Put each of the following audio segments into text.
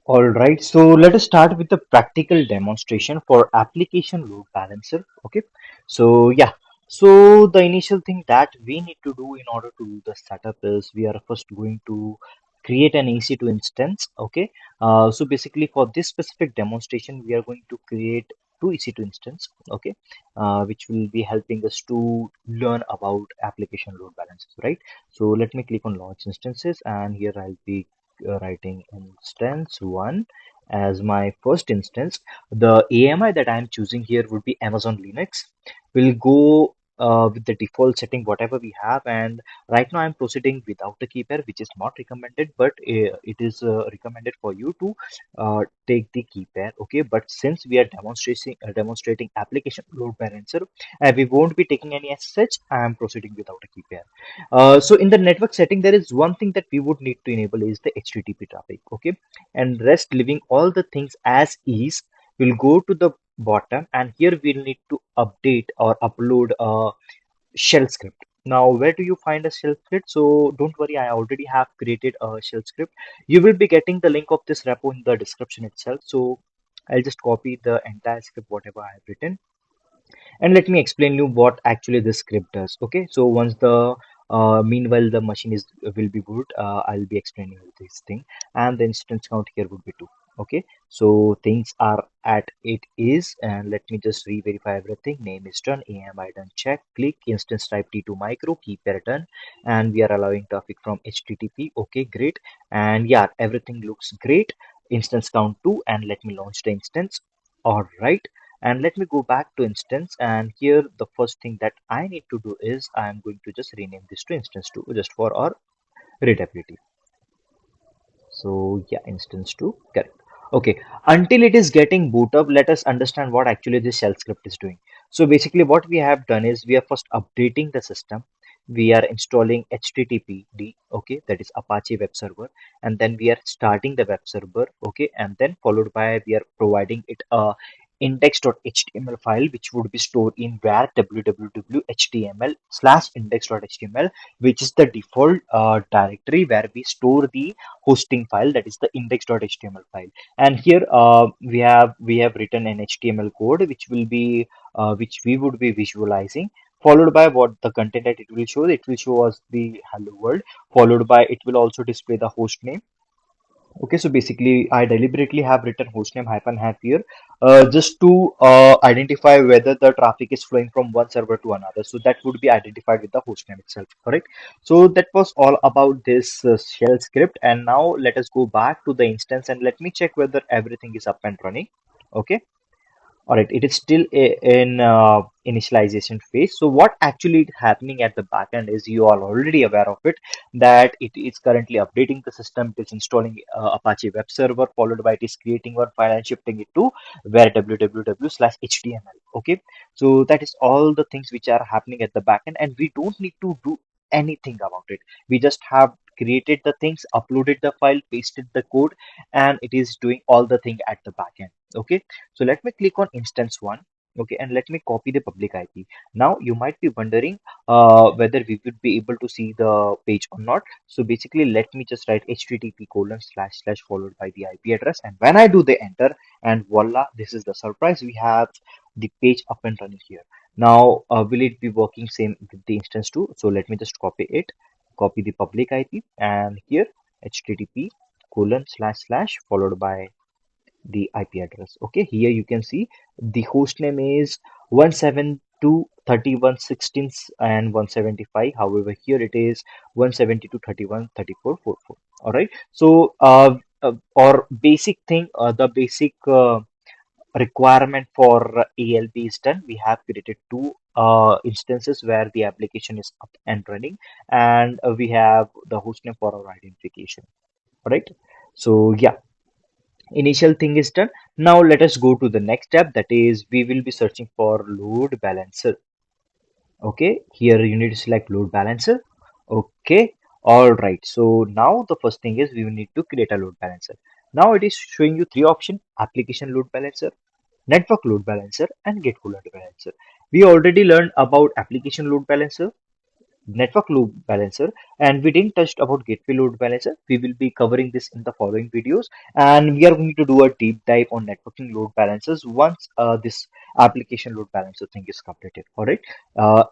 All right, so let us start with the practical demonstration for application load balancer. Okay, so yeah, so the initial thing that we need to do in order to do the setup is we are first going to create an EC2 instance. Okay, so basically for this specific demonstration, we are going to create two EC2 instance. Okay, which will be helping us to learn about application load balancers, right? So let me click on launch instances, and here I'll be writing instance one as my first instance. The AMI that I'm choosing here would be Amazon Linux. We'll go with the default setting, whatever we have. And right now I'm proceeding without the key pair, which is not recommended, but it is recommended for you to take the key pair. Okay, but since we are demonstrating application load balancer, and we won't be taking any as such, I am proceeding without a key pair. So in the network setting, there is one thing that we would need to enable is the HTTP traffic. Okay, and rest leaving all the things as is. We'll go to the bottom, and here we'll need to update or upload a shell script. Now, where do you find a shell script? So don't worry, I already have created a shell script. You will be getting the link of this repo in the description itself. So I'll just copy the entire script, whatever I have written, and let me explain you what actually this script does. Okay, so once the meanwhile the machine is will be boot, I'll be explaining you this thing, and the instance count here would be 2. Okay, so things are at it is, and let me just re-verify everything. Name is done, AMI done, check, click, instance type T2 micro, keep pair done, and we are allowing traffic from HTTP. Okay, great, and yeah, everything looks great. Instance count 2, and let me launch the instance. All right, and let me go back to instance, and here the first thing that I need to do is I'm going to just rename this to instance 2 just for our readability. So yeah, instance 2, correct. Okay, until it is getting boot up, let us understand what actually this shell script is doing. So basically what we have done is we are first updating the system. We are installing HTTPD, okay, that is Apache web server, and then we are starting the web server, okay, and then followed by we are providing it a index.html file which would be stored in var www.html slash index.html, which is the default directory where we store the hosting file, that is the index.html file. And here we have written an HTML code which will be which we would be visualizing, followed by what the content that it will show us the hello world, followed by it will also display the host name. Okay, so basically, I deliberately have written hostname hyphen hat here just to identify whether the traffic is flowing from one server to another. So that would be identified with the hostname itself, correct? So that was all about this shell script. And now let us go back to the instance and let me check whether everything is up and running. Okay. All right, it is still in initialization phase. So what actually is happening at the backend is you are already aware of it, that it is currently updating the system. It is installing Apache web server, followed by it is creating one file and shifting it to where www/html. Okay, so that is all the things which are happening at the backend, and we don't need to do anything about it. We just have created the things, uploaded the file, pasted the code, and it is doing all the thing at the backend. Okay, so let me click on instance one. Okay, and let me copy the public IP. Now you might be wondering whether we would be able to see the page or not. So basically, let me just write http colon slash slash followed by the IP address. And when I do the enter, and voila, this is the surprise. We have the page up and running here. Now, will it be working same with the instance too? So let me just copy it, copy the public IP, and here http colon slash slash followed by the IP address. Okay, here you can see the host name is 172.31.16 and 175. However, here it is 172.31.34.44. All right. So, or basic thing, the basic requirement for ALB is done. We have created two instances where the application is up and running, and we have the hostname for our identification. All right. So yeah, initial thing is done. Now let us go to the next step, that is we will be searching for load balancer. Okay, here you need to select load balancer. Okay, all right, so now the first thing is we will need to create a load balancer. Now it is showing you three options: application load balancer, network load balancer, and gateway load balancer. We already learned about application load balancer. network load balancer, and we didn't touch about gateway load balancer. We will be covering this in the following videos, and we are going to do a deep dive on networking load balancers once this application load balancer thing is completed. All right.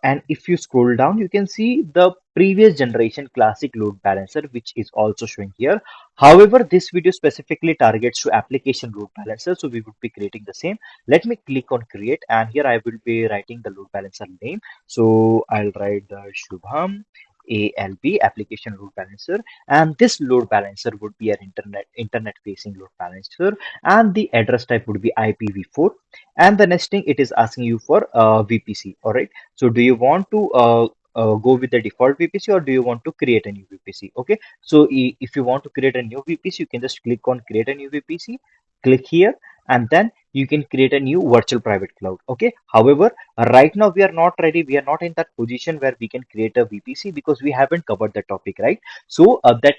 And if you scroll down, you can see the previous generation classic load balancer, which is also showing here. However, this video specifically targets to application load balancer, so we would be creating the same. Let me click on create, and here I will be writing the load balancer name. So I'll write the Shubham ALB application load balancer, and this load balancer would be an internet facing load balancer, and the address type would be IPv4. And the next thing, it is asking you for VPC. All right. So do you want to go with the default VPC, or do you want to create a new VPC? Okay. So if you want to create a new VPC, you can just click on create a new VPC, click here, and then you can create a new virtual private cloud. Okay. However, right now we are not ready. We are not in that position where we can create a VPC because we haven't covered the topic, right? So that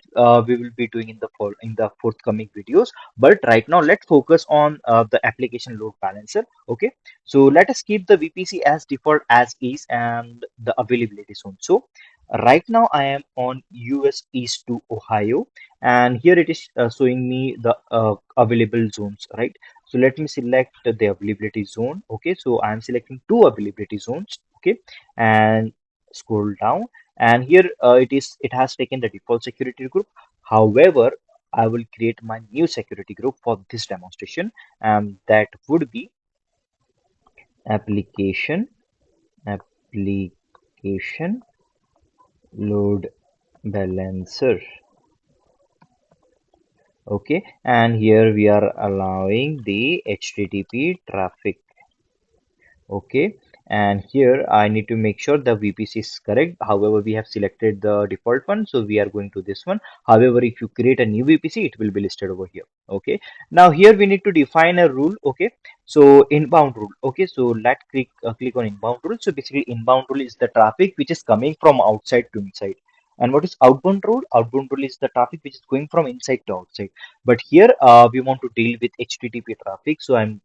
we will be doing in the forthcoming videos. But right now, let's focus on the application load balancer. Okay. So let us keep the VPC as default as is and the availability zone. So right now I am on US East to Ohio, and here it is showing me the available zones, right? So let me select the availability zone. Okay, so I'm selecting two availability zones. Okay, and scroll down, and here it has taken the default security group. However, I will create my new security group for this demonstration, and that would be application application load balancer. Okay, and here we are allowing the HTTP traffic. Okay, and here I need to make sure the VPC is correct. However, we have selected the default one, so we are going to this one. However, if you create a new VPC, it will be listed over here. Okay, now here we need to define a rule. Okay, so inbound rule. Okay, so let's click on inbound rule. So basically inbound rule is the traffic which is coming from outside to inside. And what is outbound rule? Outbound rule is the traffic which is going from inside to outside. But here we want to deal with HTTP traffic, so I'm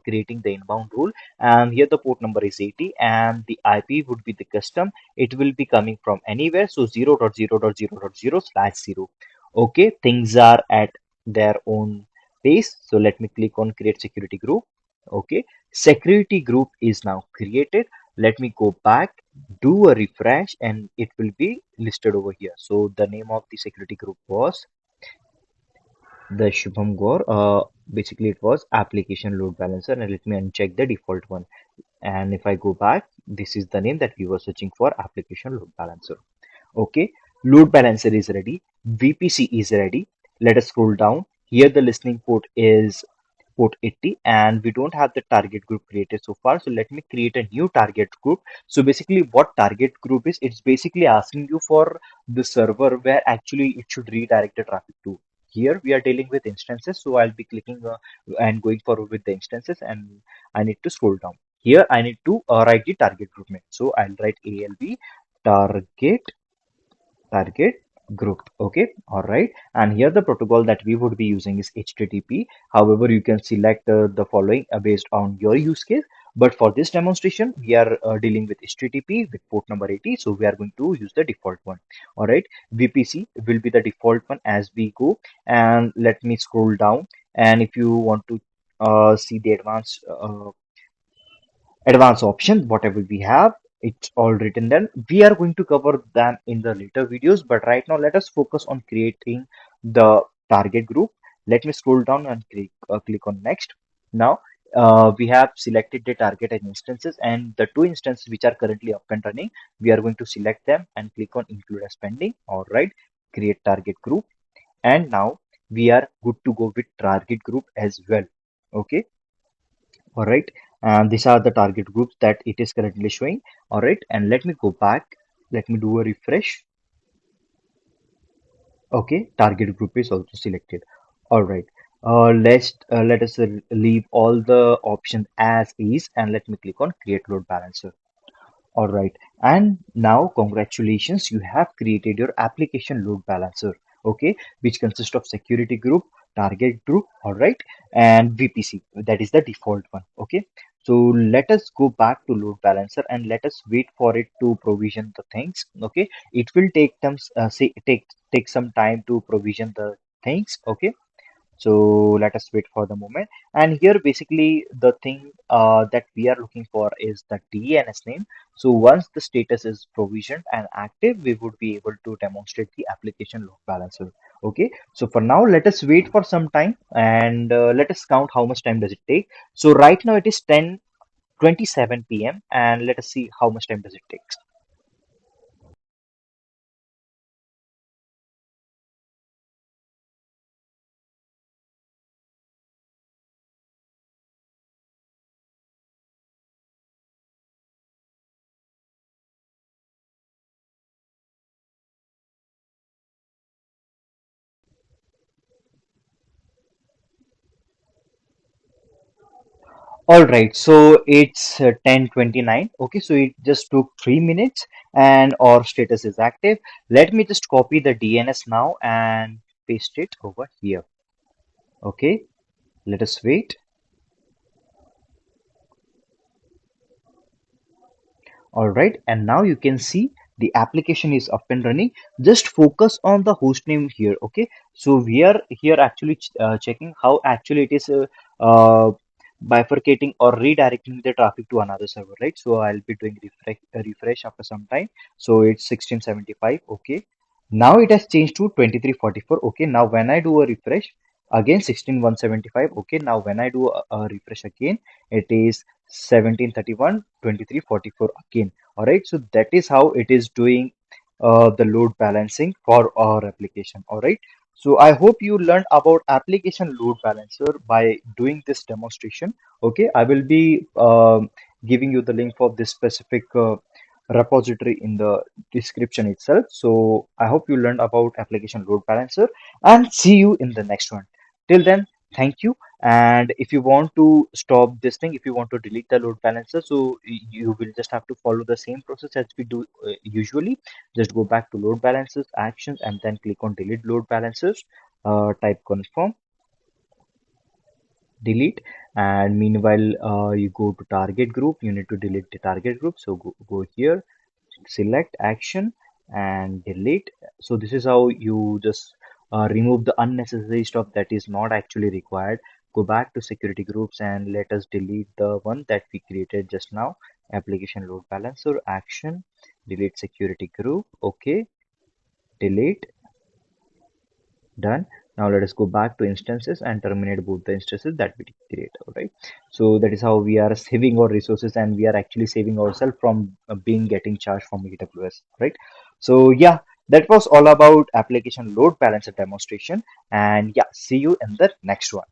creating the inbound rule, and here the port number is 80, and the IP would be the custom. It will be coming from anywhere, so 0.0.0.0/0. Okay, things are at their own pace, so let me click on create security group. Okay, security group is now created. Let me go back, do a refresh, and it will be listed over here. So the name of the security group was the Shubham Gaur. Basically it was application load balancer, and let me uncheck the default one. And if I go back, this is the name that we were searching for, application load balancer. Okay, load balancer is ready, VPC is ready. Let us scroll down. Here the listening port is port 80, and we don't have the target group created so far, so let me create a new target group. So basically what target group is, it's basically asking you for the server where actually it should redirect the traffic to. Here we are dealing with instances, so I'll be clicking and going forward with the instances, and I need to scroll down. Here I need to write the target group name, so I'll write ALB target target group. Okay, all right. And here the protocol that we would be using is HTTP. However, you can select the following based on your use case, but for this demonstration we are dealing with HTTP with port number 80, so we are going to use the default one. All right, VPC will be the default one as we go. And let me scroll down, and if you want to see the advanced option, whatever we have, it's all written down. We are going to cover them in the later videos, but right now let us focus on creating the target group. Let me scroll down and click on next. Now we have selected the target and instances, and the two instances which are currently up and running, we are going to select them and click on include as pending. All right, create target group, and now we are good to go with target group as well. Okay, all right, and these are the target groups that it is currently showing. All right, and let me go back, let me do a refresh. Okay, target group is also selected. All right, let us leave all the options as is, and let me click on create load balancer. All right, and now congratulations, you have created your application load balancer. Okay, which consists of security group, target group, all right, and VPC, that is the default one. Okay, So let us go back to load balancer and let us wait for it to provision the things. Okay, it will take them say take some time to provision the things. Okay, so let us wait for the moment. And here basically the thing that we are looking for is the DNS name. So once the status is provisioned and active, we would be able to demonstrate the application load balancer. Okay, so for now, let us wait for some time and let us count how much time does it take. So right now it is 10:27 p.m. and let us see how much time does it take. All right, so it's 10:29. Okay, so it just took 3 minutes and our status is active. Let me just copy the DNS now and paste it over here. Okay, let us wait. All right, and now you can see the application is up and running. Just focus on the host name here. Okay, so we are here actually checking how actually it is bifurcating or redirecting the traffic to another server, right? So I'll be doing refresh after some time. So it's 1675. Okay, now it has changed to 2344. Okay, now when I do a refresh again 16175. Okay, now when I do a refresh again, it is 1731 2344 again. All right, so that is how it is doing the load balancing for our application. All right, so I hope you learned about application load balancer by doing this demonstration. Okay, I will be giving you the link for this specific repository in the description itself. So I hope you learned about application load balancer and see you in the next one. Till then, thank you. And if you want to stop this thing, if you want to delete the load balancer, so you will just have to follow the same process as we do usually. Just go back to load balancers, actions, and then click on delete load balancers. Type confirm, delete, and meanwhile you go to target group. You need to delete the target group. So go here, select action and delete. So this is how you just remove the unnecessary stuff that is not actually required. Go back to security groups and let us delete the one that we created just now. Application load balancer action, delete security group. Okay, delete, done. Now let us go back to instances and terminate both the instances that we create. All right, so that is how we are saving our resources and we are actually saving ourselves from being getting charged from AWS, right? So yeah, that was all about application load balancer demonstration, and yeah, see you in the next one.